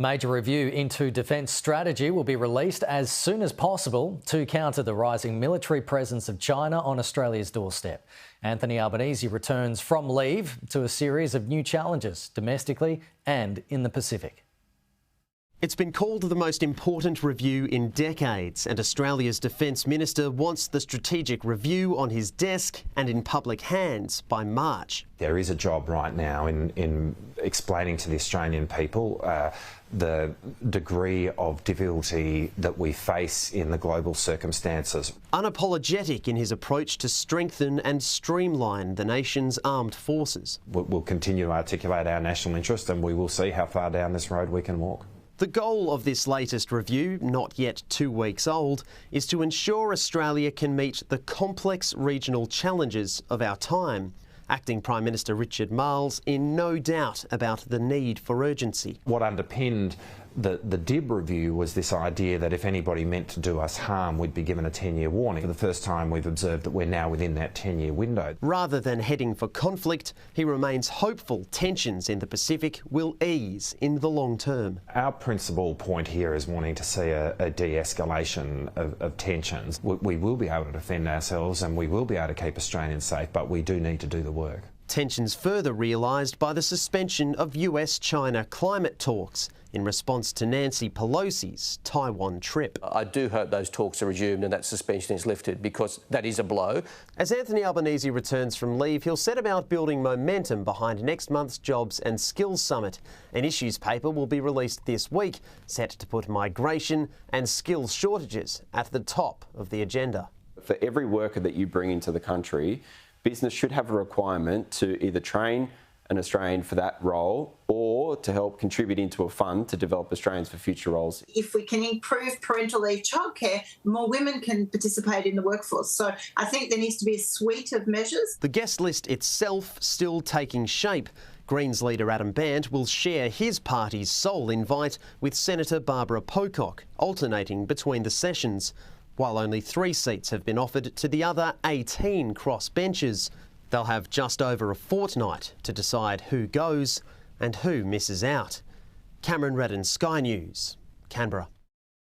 Major review into defence strategy will be released as soon as possible to counter the rising military presence of China on Australia's doorstep. Anthony Albanese returns from leave to a series of new challenges domestically and in the Pacific. It's been called the most important review in decades, and Australia's Defence Minister wants the strategic review on his desk and in public hands by March. There is a job right now in explaining to the Australian people the degree of difficulty that we face in the global circumstances. Unapologetic in his approach to strengthen and streamline the nation's armed forces. We'll continue to articulate our national interest, and we will see how far down this road we can walk. The goal of this latest review, not yet 2 weeks old, is to ensure Australia can meet the complex regional challenges of our time. Acting Prime Minister Richard Marles in no doubt about the need for urgency. What underpinned the DIB review was this idea that if anybody meant to do us harm, we'd be given a 10-year warning. For the first time, we've observed that we're now within that 10-year window. Rather than heading for conflict, he remains hopeful tensions in the Pacific will ease in the long term. Our principal point here is wanting to see a de-escalation of tensions. We will be able to defend ourselves and we will be able to keep Australians safe, but we do need to do the work. Tensions further realised by the suspension of US-China climate talks in response to Nancy Pelosi's Taiwan trip. I do hope those talks are resumed and that suspension is lifted, because that is a blow. As Anthony Albanese returns from leave, he'll set about building momentum behind next month's Jobs and Skills Summit. An issues paper will be released this week, set to put migration and skills shortages at the top of the agenda. For every worker that you bring into the country, business should have a requirement to either train an Australian for that role or to help contribute into a fund to develop Australians for future roles. If we can improve parental leave childcare, more women can participate in the workforce. So I think there needs to be a suite of measures. The guest list itself still taking shape. Greens leader Adam Bandt will share his party's sole invite with Senator Barbara Pocock, alternating between the sessions, while only 3 seats have been offered to the other 18 crossbenchers. They'll have just over a fortnight to decide who goes and who misses out. Cameron Redden, Sky News, Canberra.